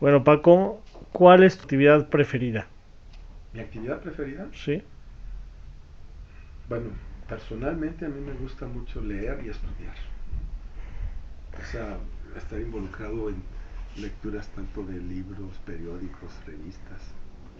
Bueno, Paco, ¿cuál es tu actividad preferida? Mi actividad preferida, ¿Sí? bueno, personalmente a mí me gusta mucho leer y estudiar, ¿no? O sea, estar involucrado en lecturas tanto de libros, periódicos, revistas,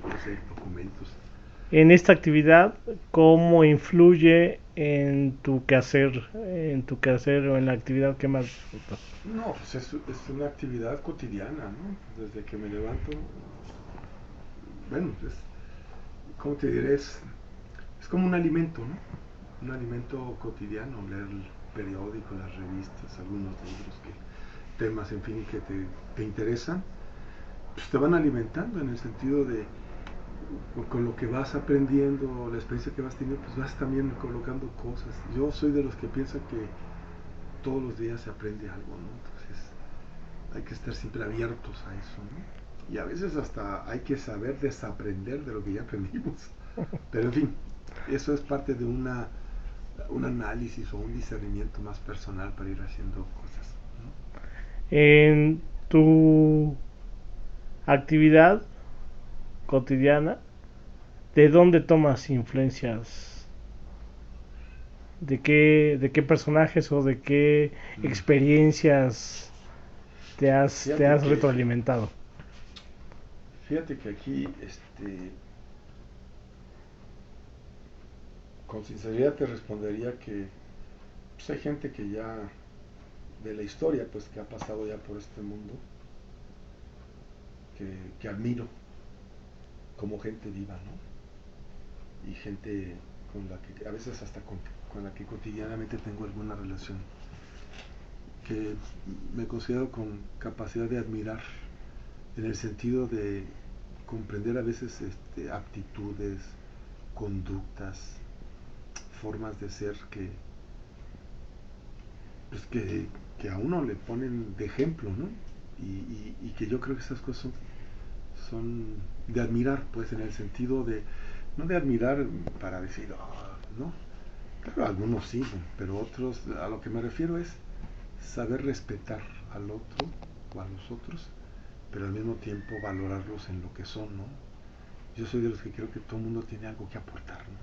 no sé, documentos. En esta actividad, ¿cómo influye en tu quehacer o en la actividad que más disfrutas? No, pues es una actividad cotidiana, ¿no? Desde que me levanto, bueno, ¿cómo te diré? Es como un alimento, ¿no? Un alimento cotidiano, leer el periódico, las revistas, algunos libros, temas, en fin, que te interesan, pues te van alimentando en el sentido de, con lo que vas aprendiendo, la experiencia que vas teniendo, pues vas también colocando cosas. Yo soy de los que piensan que todos los días se aprende algo, ¿no? Entonces hay que estar siempre abiertos a eso, ¿no? Y a veces hasta hay que saber desaprender de lo que ya aprendimos. Pero en fin, eso es parte de un análisis o un discernimiento más personal para ir haciendo cosas, ¿no? En tu actividad cotidiana, ¿de dónde tomas influencias? De qué personajes o de qué Mm. experiencias te Fíjate has que, retroalimentado? fíjate que aquí, con sinceridad te respondería que pues, hay gente que ya de la historia, pues que ha pasado ya por este mundo, que admiro como gente viva, ¿no? Y gente con la que a veces hasta con la que cotidianamente tengo alguna relación, que me considero con capacidad de admirar en el sentido de comprender a veces aptitudes, conductas, formas de ser pues que a uno le ponen de ejemplo, ¿no? Y que yo creo que esas cosas son de admirar, pues en el sentido de, no de admirar para decir, oh, no, claro, algunos sí, pero otros, a lo que me refiero es saber respetar al otro o a los otros, pero al mismo tiempo valorarlos en lo que son, ¿no? Yo soy de los que creo que todo el mundo tiene algo que aportar, ¿no?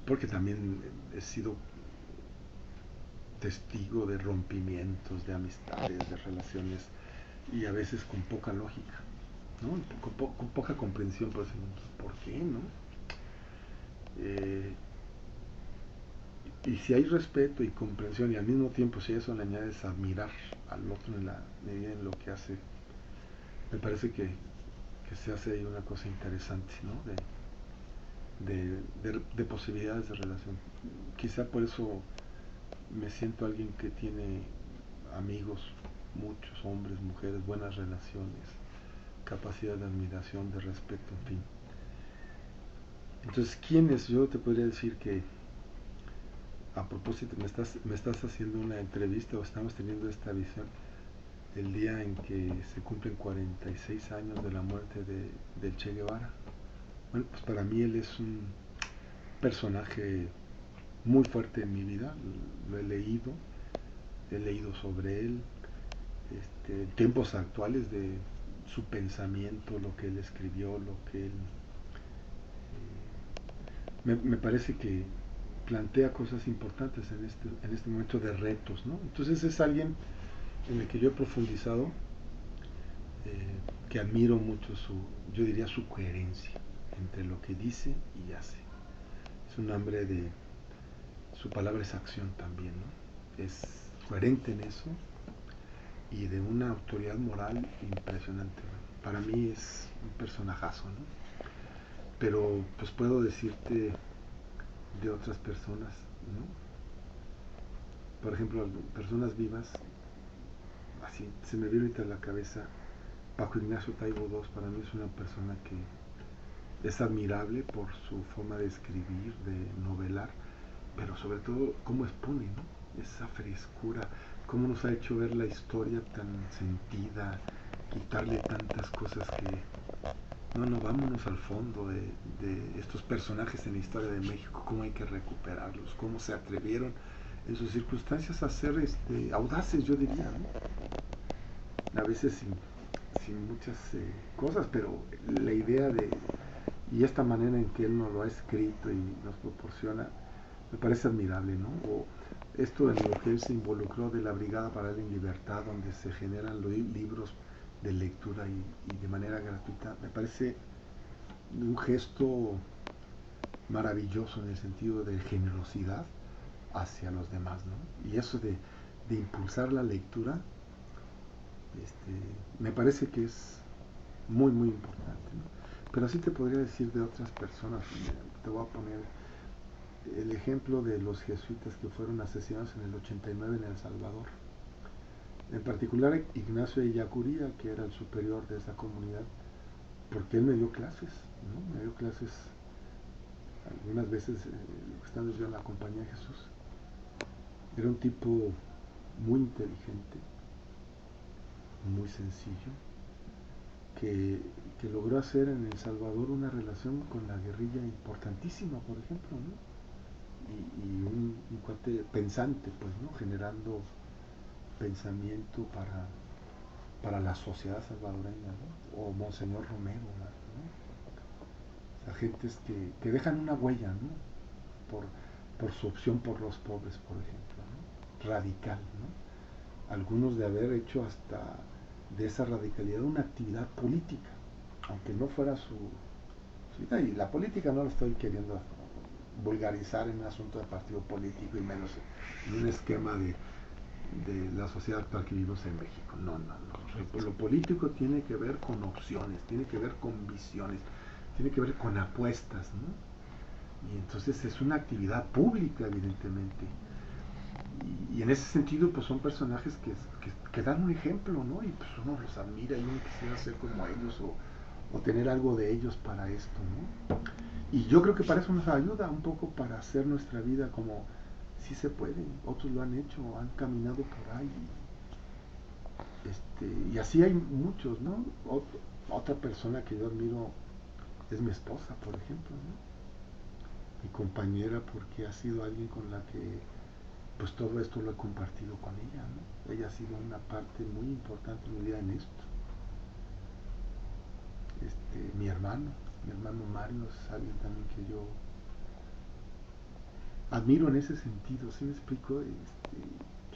Porque también he sido testigo de rompimientos, de amistades, de relaciones, y a veces con poca lógica, ¿no? Con poca comprensión, por decir, ¿por qué, no? Eh, y si hay respeto y comprensión, y al mismo tiempo, si a eso le añades admirar al otro en la medida en lo que hace, me parece que se hace ahí una cosa interesante, ¿no? De posibilidades de relación. Quizá por eso me siento alguien que tiene amigos, muchos hombres, mujeres, buenas relaciones, capacidad de admiración, de respeto, en fin. Entonces, ¿quiénes? Yo te podría decir que, a propósito, me estás haciendo una entrevista o estamos teniendo esta visión el día en que se cumplen 46 años de la muerte de Che Guevara. Bueno, pues para mí él es un personaje muy fuerte en mi vida, lo he leído sobre él, en tiempos actuales de su pensamiento, lo que él escribió, lo que él me parece que plantea cosas importantes en este momento de retos, ¿no? Entonces es alguien en el que yo he profundizado, que admiro mucho yo diría su coherencia entre lo que dice y hace. Es un hombre su palabra es acción también, ¿no? Es coherente en eso y de una autoridad moral impresionante. Para mí es un personajazo, ¿no? Pero pues puedo decirte de otras personas, ¿no? Por ejemplo, personas vivas, así se me viene ahorita a la cabeza Paco Ignacio Taibo II. Para mí es una persona que es admirable por su forma de escribir, de novelar, pero sobre todo cómo expone, ¿no? Esa frescura, cómo nos ha hecho ver la historia tan sentida, quitarle tantas cosas que... No, no, vámonos al fondo de estos personajes en la historia de México, cómo hay que recuperarlos, cómo se atrevieron en sus circunstancias a ser audaces, yo diría, ¿no? a veces sin muchas cosas, pero la idea de, y esta manera en que él nos lo ha escrito y nos proporciona, me parece admirable, ¿no? O esto en lo que él se involucró de la Brigada para la Libertad, donde se generan libros de lectura y de manera gratuita, me parece un gesto maravilloso en el sentido de generosidad hacia los demás, ¿no? Y eso de impulsar la lectura, me parece que es muy, muy importante, ¿no? Pero así te podría decir de otras personas. Te voy a poner el ejemplo de los jesuitas que fueron asesinados en el 89 en El Salvador. En particular Ignacio Ellacuría, que era el superior de esa comunidad, porque él me dio clases, ¿no? Me dio clases algunas veces, estando yo en la Compañía de Jesús. Era un tipo muy inteligente, muy sencillo, que logró hacer en El Salvador una relación con la guerrilla importantísima, por ejemplo, ¿no? Y un cuate pensante, pues, ¿no? Generando pensamiento para la sociedad salvadoreña, ¿no? O Monseñor Romero, ¿no? O sea, gentes que dejan una huella, ¿no? Por su opción por los pobres, por ejemplo, ¿no? Radical, ¿no? Algunos de haber hecho hasta de esa radicalidad una actividad política, aunque no fuera su vida. Y la política no la estoy queriendo vulgarizar en un asunto de partido político y menos en un esquema de la sociedad actual que vivimos en México. No, no, no. Lo político tiene que ver con opciones, tiene que ver con visiones, tiene que ver con apuestas, ¿no? Y entonces es una actividad pública, evidentemente. Y en ese sentido, pues son personajes que dan un ejemplo, ¿no? Y pues uno los admira y uno quisiera ser como ellos o tener algo de ellos para esto, ¿no? Y yo creo que para eso nos ayuda un poco para hacer nuestra vida como sí se puede, otros lo han hecho, han caminado por ahí. Y así hay muchos, ¿no? Otra persona que yo admiro es mi esposa, por ejemplo, ¿no? Mi compañera, porque ha sido alguien con la que pues todo esto lo he compartido con ella, ¿no? Ella ha sido una parte muy importante en mi vida en esto. Mi hermano Mario es alguien también que yo admiro en ese sentido, ¿sí me explico?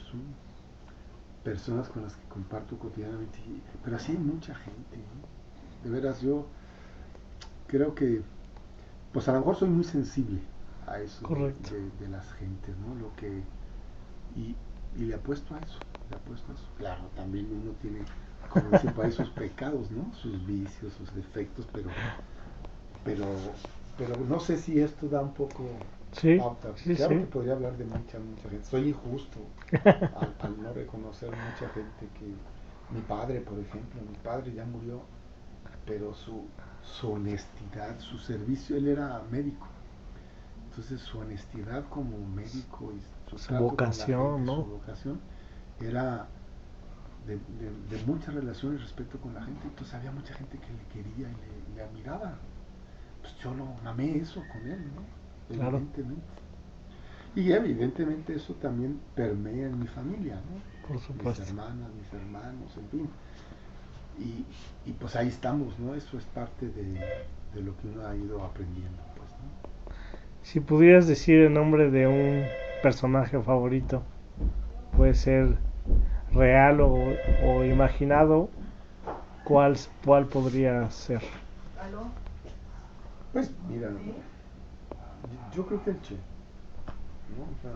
Son personas con las que comparto cotidianamente, pero así hay mucha gente, ¿no? De veras, yo creo que, pues a lo mejor soy muy sensible a eso Correcto. de las gentes, ¿no? Y, y le apuesto a eso, Claro, también uno tiene, como dice por ahí, sus pecados, ¿no? Sus vicios, sus defectos, pero, pero no sé si esto da un poco Sí, pauta. sí, Claro que sí. podría hablar de mucha gente. Soy injusto al no reconocer mucha gente que... Mi padre, por ejemplo, mi padre ya murió, pero su honestidad, su servicio, él era médico. Entonces su honestidad como médico y su Su trato con la gente, vocación, su ¿no? vocación, era de muchas relaciones respecto con la gente. Entonces había mucha gente que le quería y le admiraba. Pues yo lo amé eso con él, ¿no? Claro, Evidentemente. Y evidentemente eso también permea en mi familia, por ¿no? Mis supuesto. hermanas, mis hermanos, en fin. Y pues ahí estamos, ¿no? Eso es parte de lo que uno ha ido aprendiendo, pues, ¿no? Si pudieras decir el nombre de un personaje favorito, puede ser real o imaginado, ¿cuál podría ser? Pues mira, yo creo que el Che, ¿no? O sea,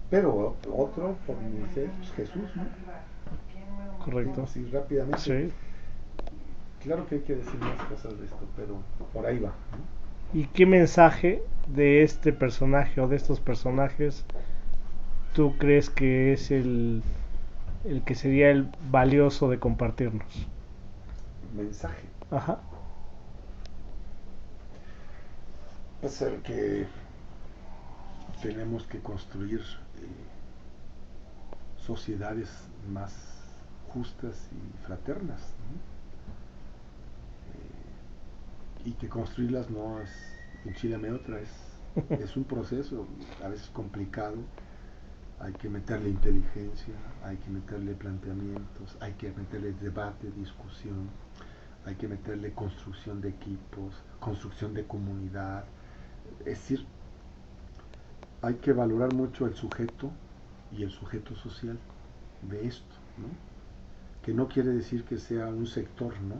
pero otro, por mi fe, pues Jesús, ¿no? Correcto. Así rápidamente. Sí. Claro que hay que decir más cosas de esto, pero por ahí va, ¿no? ¿Y qué mensaje de este personaje o de estos personajes tú crees que es el que sería el valioso de compartirnos? Mensaje. Ajá. Pues el que tenemos que construir sociedades más justas y fraternas, ¿no? Y que construirlas no es enchilame otra, es un proceso a veces complicado, hay que meterle inteligencia, hay que meterle planteamientos, hay que meterle debate, discusión, hay que meterle construcción de equipos, construcción de comunidad. Es decir, hay que valorar mucho el sujeto y el sujeto social de esto, ¿no? Que no quiere decir que sea un sector, ¿no?,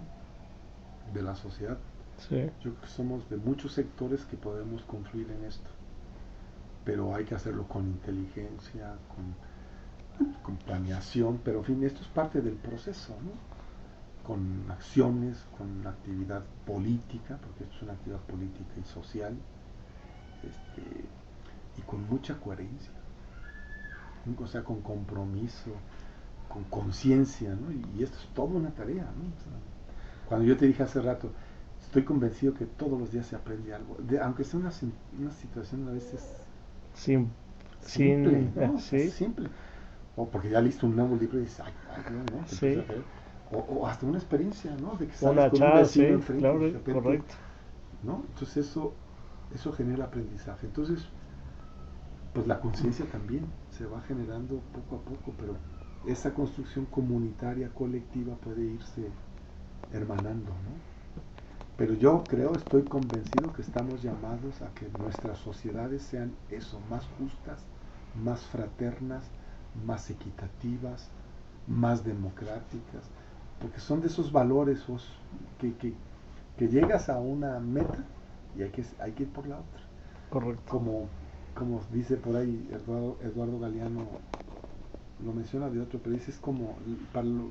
de la sociedad. Sí. Yo creo que somos de muchos sectores que podemos confluir en esto, pero hay que hacerlo con inteligencia, con planeación, pero en fin, esto es parte del proceso, ¿no? Con acciones, con actividad política, porque esto es una actividad política y social, y con mucha coherencia, o sea, con compromiso, con conciencia, ¿no? Y esto es toda una tarea, ¿no? O sea, cuando yo te dije hace rato, estoy convencido que todos los días se aprende algo, aunque sea una situación a veces Sin, simple, ¿no? O sea, sí. simple. O porque ya listo un nuevo libro y dices, ay, ¿no? Sí. O hasta una experiencia, ¿no? De que sales Una con un charla, vecino sí, enfrente claro, y de repente, correcto. ¿no? Entonces eso genera aprendizaje. Entonces, pues la conciencia también se va generando poco a poco, pero esa construcción comunitaria, colectiva, puede irse hermanando, ¿no? Pero yo creo, estoy convencido que estamos llamados a que nuestras sociedades sean eso, más justas, más fraternas, más equitativas, más democráticas, porque son de esos valores que llegas a una meta y hay que ir por la otra. Correcto. Como dice por ahí Eduardo Galeano, lo menciona de otro, pero dice, es como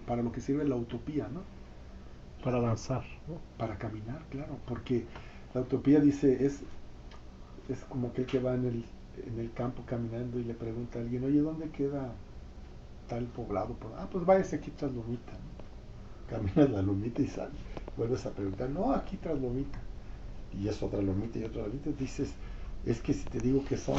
para lo que sirve la utopía, ¿no? Para avanzar, ¿no? Para caminar, claro, porque la utopía dice, es como aquel que va en el campo caminando y le pregunta a alguien, oye, ¿dónde queda tal poblado? Pues váyase aquí tras Lomita, ¿no? Caminas la Lomita y sales, vuelves a preguntar, no, aquí tras Lomita, y es otra Lomita y otra Lomita, dices, es que si te digo que son